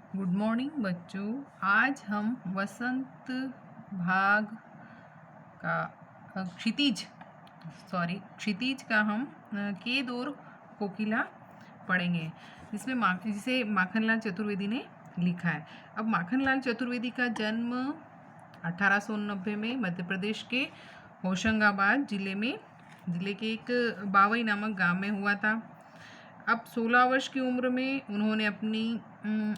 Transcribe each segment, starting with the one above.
Good morning बच्चों। आज हम वसंत भाग का क्षितिज का हम केद और कोकिला पढ़ेंगे, जिसे माखनलाल चतुर्वेदी ने लिखा है। अब माखनलाल चतुर्वेदी का जन्म 1890 में मध्य प्रदेश के होशंगाबाद जिले के एक बावई नामक गांव में हुआ था। अब 16 वर्ष की उम्र में उन्होंने अपनी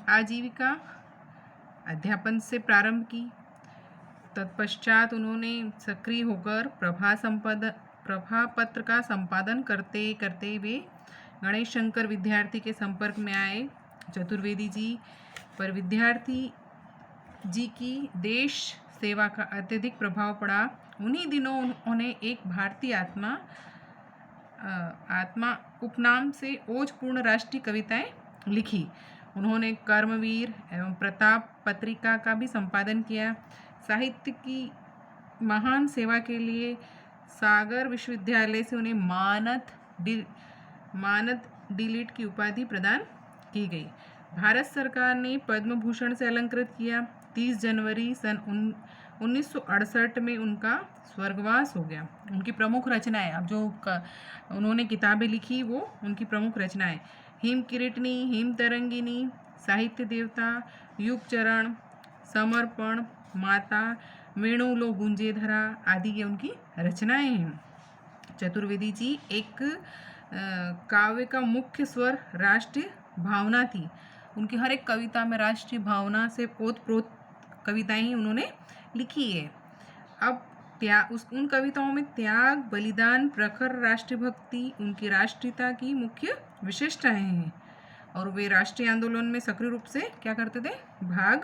आजीविका अध्यापन से प्रारंभ की। तत्पश्चात उन्होंने सक्रिय होकर प्रभा पत्र का संपादन करते करते वे गणेश शंकर विद्यार्थी के संपर्क में आए। चतुर्वेदी जी पर विद्यार्थी जी की देश सेवा का अत्यधिक प्रभाव पड़ा। उन्हीं दिनों उन्होंने एक भारतीय आत्मा उपनाम से ओजपूर्ण राष्ट्रीय कविताएं लिखी। उन्होंने कर्मवीर एवं प्रताप पत्रिका का भी संपादन किया। साहित्य की महान सेवा के लिए सागर विश्वविद्यालय से उन्हें मानद डिलीट की उपाधि प्रदान की गई। भारत सरकार ने पद्म भूषण से अलंकृत किया। 30 जनवरी सन 1968 में उनका स्वर्गवास हो गया। उनकी प्रमुख रचनाएं, अब जो उन्होंने किताबें लिखी वो उनकी प्रमुख रचनाएं हिम किरीटनी, हिम तरंगिनी, साहित्य देवता, युग चरण, समर्पण, माता, वेणु लो गुंजे धरा आदि ये उनकी रचनाएं हैं। चतुर्वेदी जी एक काव्य का मुख्य स्वर राष्ट्रीय भावना थी। उनकी हर एक कविता में राष्ट्रीय भावना से ओतप्रोत कविताएं ही उन्होंने लिखी है। अब उन कविताओं में त्याग, बलिदान, प्रखर राष्ट्रभक्ति उनकी राष्ट्रीयता की मुख्य विशेषताएं हैं। और वे राष्ट्रीय आंदोलन में सक्रिय रूप से क्या करते थे? भाग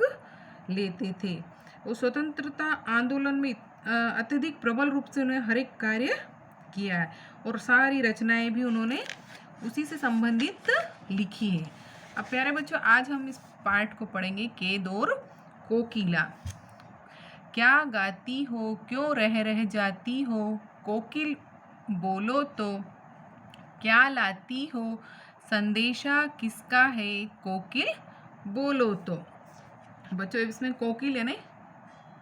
लेते थे। वो स्वतंत्रता आंदोलन में अत्यधिक प्रबल रूप से उन्होंने हर एक कार्य किया है और सारी रचनाएं भी उन्होंने उसी से संबंधित लिखी है। अब प्यारे बच्चों, आज हम इस पार्ट को पढ़ेंगे, केद और कोकिला। क्या गाती हो, क्यों रह जाती हो, कोकिल बोलो तो, क्या लाती हो, संदेशा किसका है, कोकिल बोलो तो। बच्चों, इसमें कोकिल यानी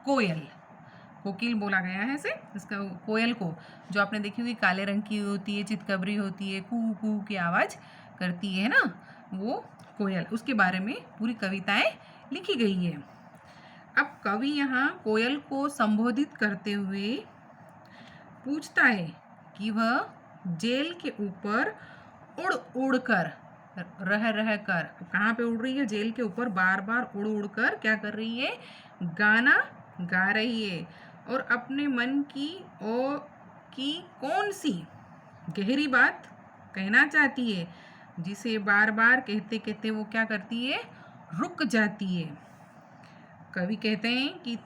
कोकिल बोला गया है इसे, इसका कोयल को, जो आपने देखी हुई काले रंग की होती है, चितकबरी होती है, कू कू की आवाज़ करती है ना, वो कोयल, उसके बारे में पूरी कविताएं लिखी गई है। अब कवि यहाँ कोयल को संबोधित करते हुए पूछता है कि वह जेल के ऊपर उड़ कर रह कर, कहाँ पे उड़ रही है? जेल के ऊपर बार बार उड़ कर क्या कर रही है? गाना गा रही है और अपने मन की कौन सी गहरी बात कहना चाहती है, जिसे बार बार कहते कहते वो क्या करती है? रुक जाती है। कवि कहते हैं कि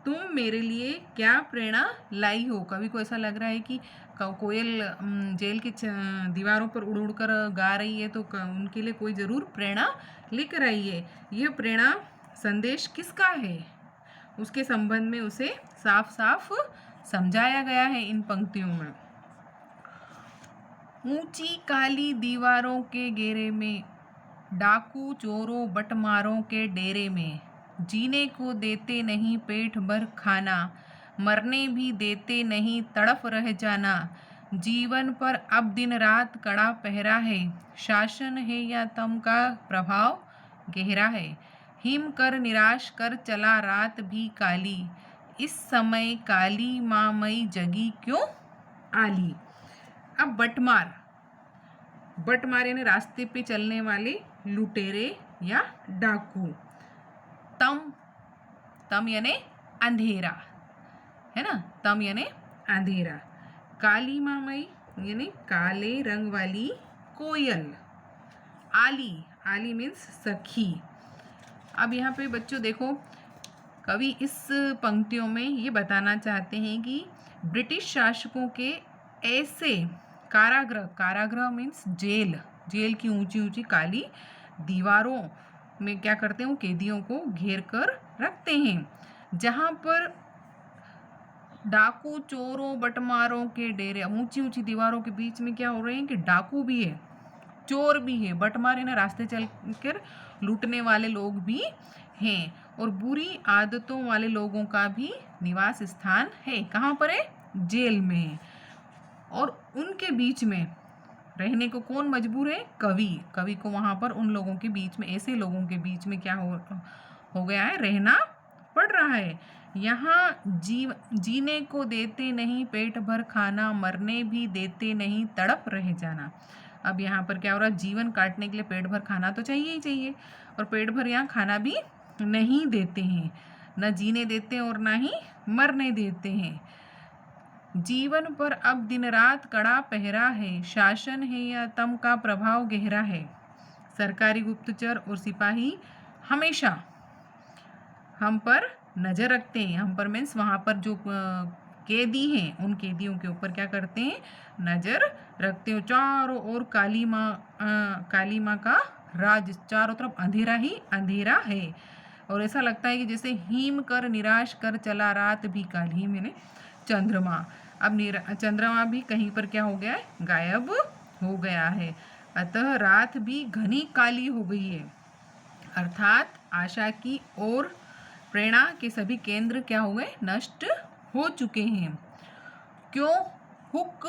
तुम मेरे लिए क्या प्रेरणा लाई हो। कवि को ऐसा लग रहा है कि कोयल जेल की दीवारों पर उड़ कर गा रही है, तो उनके लिए कोई ज़रूर प्रेरणा लेकर आई है। यह प्रेरणा संदेश किसका है, उसके संबंध में उसे साफ साफ समझाया गया है इन पंक्तियों में। ऊंची काली दीवारों के घेरे में, डाकू चोरों बटमारों के डेरे में, जीने को देते नहीं पेट भर खाना, मरने भी देते नहीं तड़फ रह जाना, जीवन पर अब दिन रात कड़ा पहरा है, शासन है या तम का प्रभाव गहरा है, हिम कर निराश कर चला रात भी काली, इस समय काली माँ मई जगी क्यों आली। अब बटमार यानी रास्ते पे चलने वाले लुटेरे या डाकू। तम यानी अंधेरा, है ना, तम यानी अंधेरा। काली मामई यानी काले रंग वाली कोयल। आली मीन्स सखी। अब यहाँ पे बच्चों देखो, कवि इस पंक्तियों में ये बताना चाहते हैं कि ब्रिटिश शासकों के ऐसे कारागृह मीन्स जेल की ऊंची ऊंची काली दीवारों में क्या करते हैं? वो कैदियों को घेर कर रखते हैं, जहाँ पर डाकू चोरों बटमारों के डेरे, ऊंची ऊंची दीवारों के बीच में क्या हो रहे हैं कि डाकू भी है चोर भी है, बटमारे ना रास्ते चल कर लूटने वाले लोग भी हैं, और बुरी आदतों वाले लोगों का भी निवास स्थान है। कहाँ पर है? जेल में। और उनके बीच में रहने को कौन मजबूर है? कवि। कवि को वहाँ पर उन लोगों के बीच में, ऐसे लोगों के बीच में क्या हो गया है? रहना पड़ रहा है। यहाँ जीने को देते नहीं पेट भर खाना, मरने भी देते नहीं तड़प रह जाना। अब यहाँ पर क्या हो रहा है? जीवन काटने के लिए पेट भर खाना तो चाहिए ही चाहिए, और पेट भर यहाँ खाना भी नहीं देते हैं, न जीने देते हैं और ना ही मरने देते हैं। जीवन पर अब दिन रात कड़ा पहरा है, शासन है या तम का प्रभाव गहरा है। सरकारी गुप्तचर और सिपाही हमेशा हम पर नज़र रखते हैं। हम पर मीन्स वहाँ पर जो कैदी हैं, उन कैदियों के ऊपर क्या करते हैं? नज़र रखते हो। चारों ओर काली माँ का राज, चारों तरफ अंधेरा ही अंधेरा है, और ऐसा लगता है कि जैसे हीम कर निराश कर चला रात भी काली, मैंने चंद्रमा। अब चंद्रमा भी कहीं पर क्या हो गया है? गायब हो गया है। अतः रात भी घनी काली हो गई है, अर्थात आशा की और प्रेरणा के सभी केंद्र क्या हो गए? नष्ट हो चुके हैं। क्यों हुक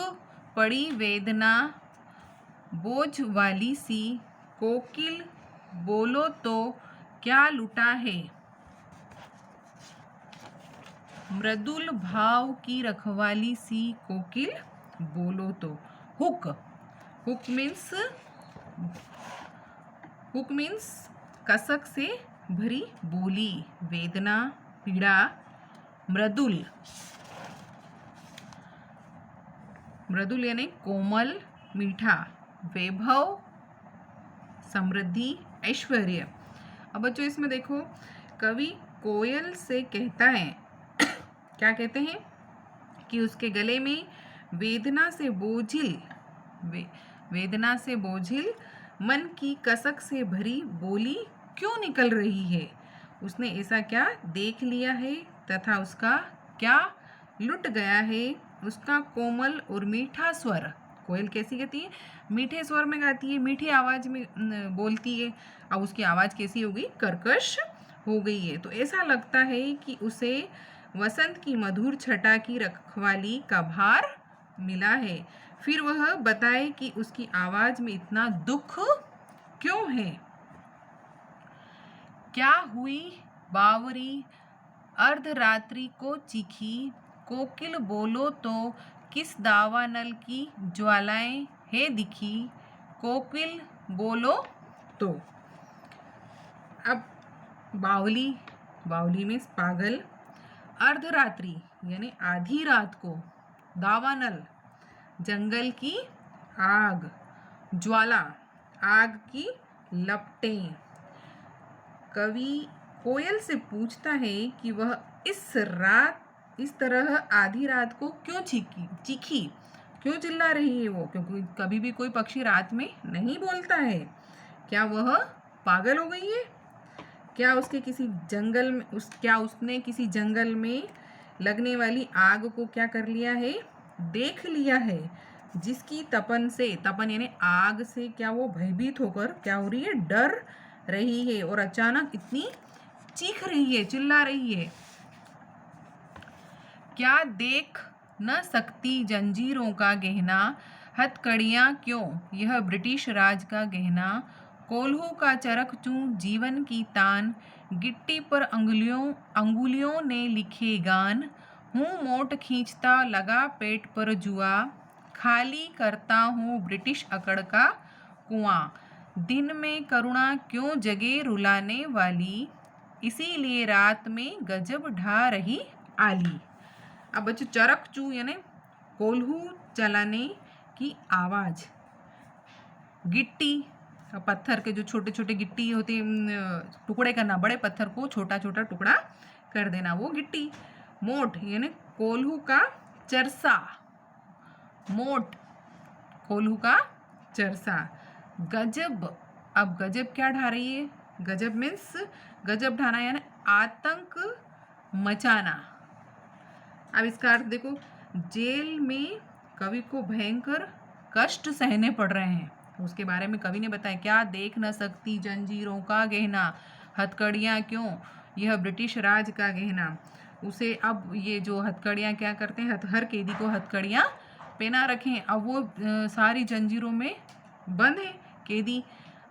पड़ी वेदना बोझ वाली सी, कोकिल बोलो तो क्या लुटा है, मृदुल भाव की रखवाली सी, कोकिल बोलो तो। हुक, हुक मीन्स कसक से भरी बोली, वेदना पीड़ा, मृदुल यानी कोमल मीठा, वैभव समृद्धि ऐश्वर्य। अब बच्चों इसमें देखो, कवि कोयल से कहता है क्या कहते हैं? कि उसके गले में वेदना से बोझिल मन की कसक से भरी बोली क्यों निकल रही है। उसने ऐसा क्या देख लिया है तथा उसका क्या लुट गया है। उसका कोमल और मीठा स्वर, कोयल कैसी गाती है? मीठे स्वर में गाती है, मीठी आवाज़ में बोलती है। अब उसकी आवाज़ कैसी हो गई? कर्कश हो गई है। तो ऐसा लगता है कि उसे वसंत की मधुर छटा की रखवाली का भार मिला है। फिर वह बताए कि उसकी आवाज़ में इतना दुख क्यों है। क्या हुई बावरी अर्धरात्रि को चीखी, कोकिल बोलो तो किस दावानल की ज्वालाएं है दिखी, कोकिल बोलो तो। अब बावली में पागल, अर्धरात्रि यानी आधी रात को, दावानल जंगल की आग, ज्वाला आग की लपटें। कवि कोयल से पूछता है कि वह इस तरह आधी रात को क्यों चीखी, क्यों चिल्ला रही है वो? क्योंकि कभी भी कोई पक्षी रात में नहीं बोलता है। क्या वह पागल हो गई है? क्या उसने किसी जंगल में लगने वाली आग को क्या कर लिया है? देख लिया है, जिसकी तपन यानी आग से क्या वो भयभीत होकर क्या हो रही है? डर रही है, और अचानक इतनी चीख रही है, चिल्ला रही है। क्या देख न सकती जंजीरों का गहना, हथकड़ियाँ क्यों यह ब्रिटिश राज का गहना, कोल्हू का चरख चूं जीवन की तान, गिट्टी पर अंगुलियों ने लिखे गान, हूँ मोट खींचता लगा पेट पर जुआ, खाली करता हूँ ब्रिटिश अकड़ का कुआं, दिन में करुणा क्यों जगे रुलाने वाली, इसीलिए रात में गजब ढा रही आली। अब बच्चों चरख चू यानी कोल्हू चलाने की आवाज़, गिट्टी पत्थर के जो छोटे छोटे गिट्टी होते टुकड़े करना, बड़े पत्थर को छोटा छोटा टुकड़ा कर देना, वो गिट्टी। मोट यानी कोल्हू का चरसा, मोट कोल्हू का चरसा। गजब, अब गजब क्या ढा रही है? गजब मीन्स गजब ढाना यानी आतंक मचाना। अब इसका अर्थ देखो, जेल में कवि को भयंकर कष्ट सहने पड़ रहे हैं, उसके बारे में कवि ने बताया, क्या देख न सकती जंजीरों का गहना, हथकड़ियाँ क्यों यह ब्रिटिश राज का गहना। उसे अब ये जो हथकड़ियाँ क्या करते हैं, हर कैदी को हथकड़ियाँ पहना रखें। अब वो सारी जंजीरों में बंद है कैदी।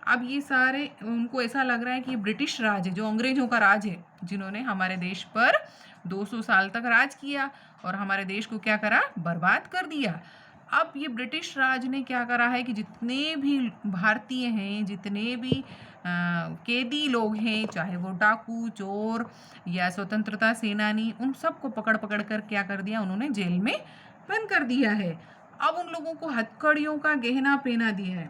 अब ये सारे उनको ऐसा लग रहा है कि ये ब्रिटिश राज है, जो अंग्रेजों का राज है, जिन्होंने हमारे देश पर 200 साल तक राज किया और हमारे देश को क्या करा, बर्बाद कर दिया। अब ये ब्रिटिश राज ने क्या करा है कि जितने भी भारतीय हैं, जितने भी कैदी लोग हैं, चाहे वो डाकू, चोर या स्वतंत्रता सेनानी, उन सबको पकड़ पकड़ कर क्या कर दिया, उन्होंने जेल में बंद कर दिया है। अब उन लोगों को हथकड़ियों का गहना पहना दिया है।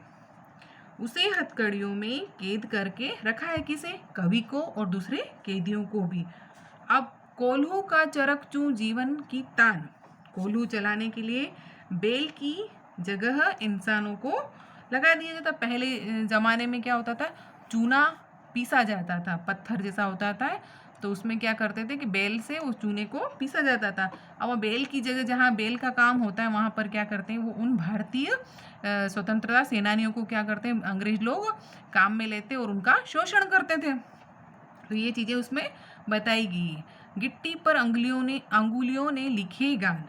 उसे हथकड़ियों में कैद करके रखा है, किसे, कवि को और दूसरे कैदियों को भी। अब कोल्हू का चरक चूं जीवन की तान, कोल्हू चलाने के लिए बैल की जगह इंसानों को लगा दिया जाता। पहले ज़माने में क्या होता था, चूना पीसा जाता था, पत्थर जैसा होता था, तो उसमें क्या करते थे कि बैल से उस चूने को पीसा जाता था। अब वो बैल की जगह जहाँ बैल का काम होता है वहाँ पर क्या करते हैं, वो उन भारतीय स्वतंत्रता सेनानियों को क्या करते हैं, अंग्रेज लोग काम में लेते और उनका शोषण करते थे। तो ये चीज़ें उसमें बताई गई। गिट्टी पर अंगुलियों ने लिखे गान।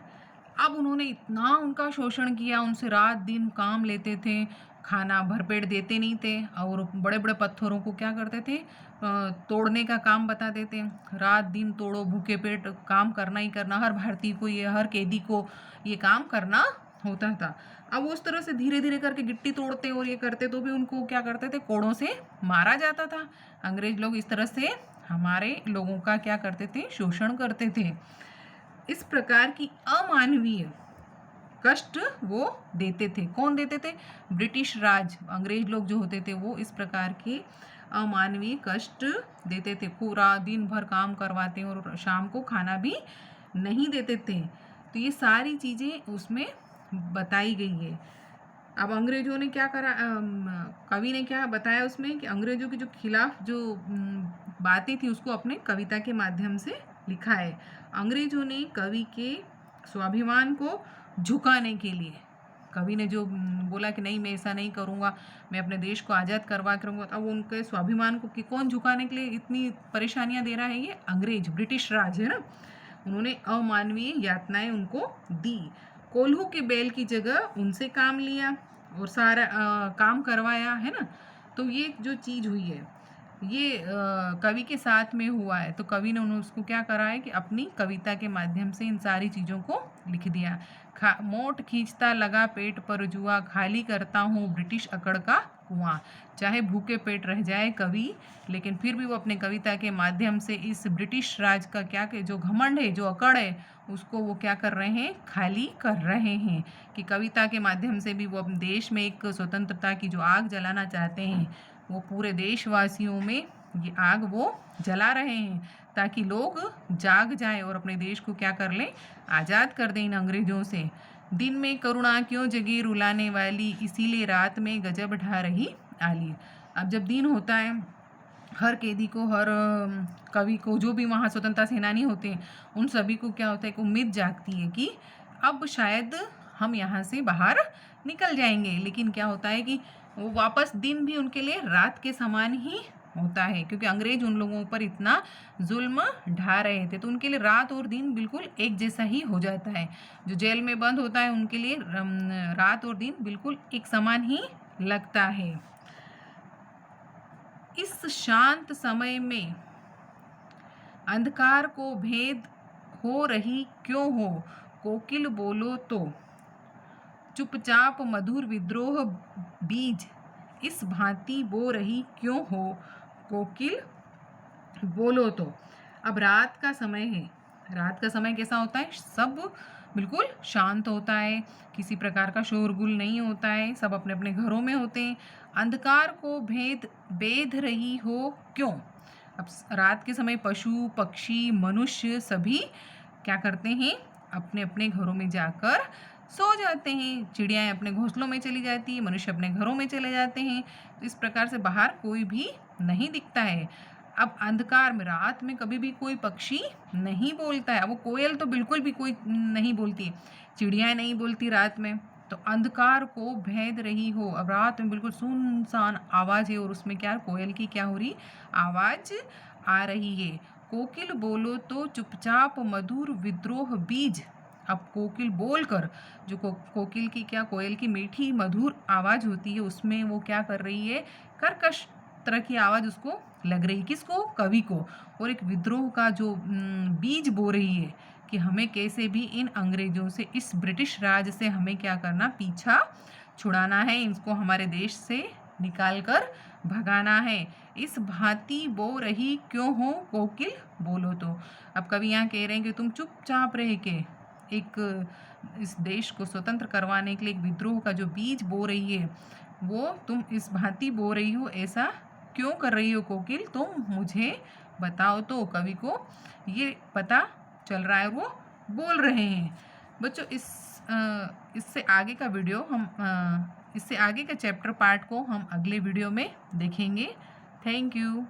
अब उन्होंने इतना उनका शोषण किया, उनसे रात दिन काम लेते थे, खाना भरपेट देते नहीं थे और बड़े बड़े पत्थरों को क्या करते थे, तोड़ने का काम बताते थे। रात दिन तोड़ो, भूखे पेट काम करना ही करना, हर भारतीय को ये, हर कैदी को ये काम करना होता था। अब उस तरह से धीरे धीरे करके गिट्टी तोड़ते और ये करते तो भी उनको क्या करते थे, कोड़ों से मारा जाता था। अंग्रेज लोग इस तरह से हमारे लोगों का क्या करते थे, शोषण करते थे। इस प्रकार की अमानवीय कष्ट वो देते थे। कौन देते थे, ब्रिटिश राज, अंग्रेज लोग जो होते थे वो इस प्रकार के अमानवीय कष्ट देते थे। पूरा दिन भर काम करवाते और शाम को खाना भी नहीं देते थे। तो ये सारी चीज़ें उसमें बताई गई है। अब अंग्रेजों ने क्या करा, कवि ने क्या बताया उसमें कि अंग्रेजों के जो खिलाफ जो बातें थी उसको अपने कविता के माध्यम से लिखा है। अंग्रेजों ने कवि के स्वाभिमान को झुकाने के लिए, कवि ने जो बोला कि नहीं मैं ऐसा नहीं करूँगा, मैं अपने देश को आज़ाद करवा करूँगा, अब उनके स्वाभिमान को कि कौन झुकाने के लिए इतनी परेशानियाँ दे रहा है, ये अंग्रेज, ब्रिटिश राज है ना। उन्होंने अमानवीय यातनाएं उनको दी। कोल्हू के बैल की जगह उनसे काम लिया और सारा काम करवाया, है ना। तो ये जो चीज़ हुई है ये कवि के साथ में हुआ है। तो कवि ने उन्होंने उसको क्या करा है कि अपनी कविता के माध्यम से इन सारी चीज़ों को लिख दिया। मोट खींचता लगा पेट पर जुआ, खाली करता हूँ ब्रिटिश अकड़ का कुआं। चाहे भूखे पेट रह जाए कवि, लेकिन फिर भी वो अपने कविता के माध्यम से इस ब्रिटिश राज का क्या कि जो घमंड है, जो अकड़ है, उसको वो क्या कर रहे हैं, खाली कर रहे हैं। कि कविता के माध्यम से भी वो अपने देश में एक स्वतंत्रता की जो आग जलाना चाहते हैं, वो पूरे देशवासियों में ये आग वो जला रहे हैं, ताकि लोग जाग जाए और अपने देश को क्या कर लें, आज़ाद कर दें इन अंग्रेजों से। दिन में करुणा क्यों जगी रुलाने वाली, इसीलिए रात में गजब ढा रही आली। अब जब दिन होता है, हर कैदी को, हर कवि को, जो भी वहाँ स्वतंत्रता सेनानी होते हैं, उन सभी को क्या होता है, एक उम्मीद जागती है कि अब शायद हम यहाँ से बाहर निकल जाएंगे। लेकिन क्या होता है कि वो वापस दिन भी उनके लिए रात के समान ही होता है, क्योंकि अंग्रेज उन लोगों पर इतना जुल्म ढा रहे थे। तो उनके लिए रात और दिन बिल्कुल एक जैसा ही हो जाता है। जो जेल में बंद होता है उनके लिए रात और दिन बिल्कुल एक समान ही लगता है। इस शांत समय में अंधकार को भेद हो रही क्यों हो, कोकिल बोलो तो। चुपचाप मधुर विद्रोह बीज इस भांति बो रही क्यों हो, कोकिल बोलो तो। अब रात का समय है। रात का समय कैसा होता है, सब बिल्कुल शांत होता है, किसी प्रकार का शोरगुल नहीं होता है, सब अपने अपने घरों में होते हैं। अंधकार को बेध रही हो क्यों। अब रात के समय पशु पक्षी मनुष्य सभी क्या करते हैं, अपने अपने घरों में जाकर सो जाते हैं। चिड़ियाएँ अपने घोंसलों में चली जाती है, मनुष्य अपने घरों में चले जाते हैं। तो इस प्रकार से बाहर कोई भी नहीं दिखता है। अब अंधकार में, रात में कभी भी कोई पक्षी नहीं बोलता है। वो कोयल तो बिल्कुल भी कोई नहीं बोलती, चिड़ियाएँ नहीं बोलती रात में, तो अंधकार को भेद रही हो। अब रात में बिल्कुल सुनसान आवाज़ है और उसमें क्या कोयल की क्या हो रही आवाज़ आ रही है। कोकिल बोलो तो चुपचाप मधुर विद्रोह बीज। अब कोकिल बोलकर जो कोकिल की क्या कोयल की मीठी मधुर आवाज़ होती है उसमें वो क्या कर रही है कर्कश तरह की आवाज़ उसको लग रही किसको कवि को और एक विद्रोह का जो बीज बो रही है कि हमें कैसे भी इन अंग्रेजों से इस ब्रिटिश राज से हमें क्या करना पीछा छुड़ाना है इनको हमारे देश से निकाल कर भगाना है। इस भांति बो रही क्यों हो कोकिल बोलो तो। अब कवि यहाँ कह रहे हैं कि तुम चुपचाप रह के एक इस देश को स्वतंत्र करवाने के लिए एक विद्रोह का जो बीज बो रही है वो तुम इस भांति बो रही हो ऐसा क्यों कर रही हो कोकिल तुम मुझे बताओ। तो कवि को ये पता चल रहा है वो बोल रहे हैं। बच्चों इससे आगे का वीडियो हम इससे आगे का चैप्टर पार्ट को हम अगले वीडियो में देखेंगे। Thank you.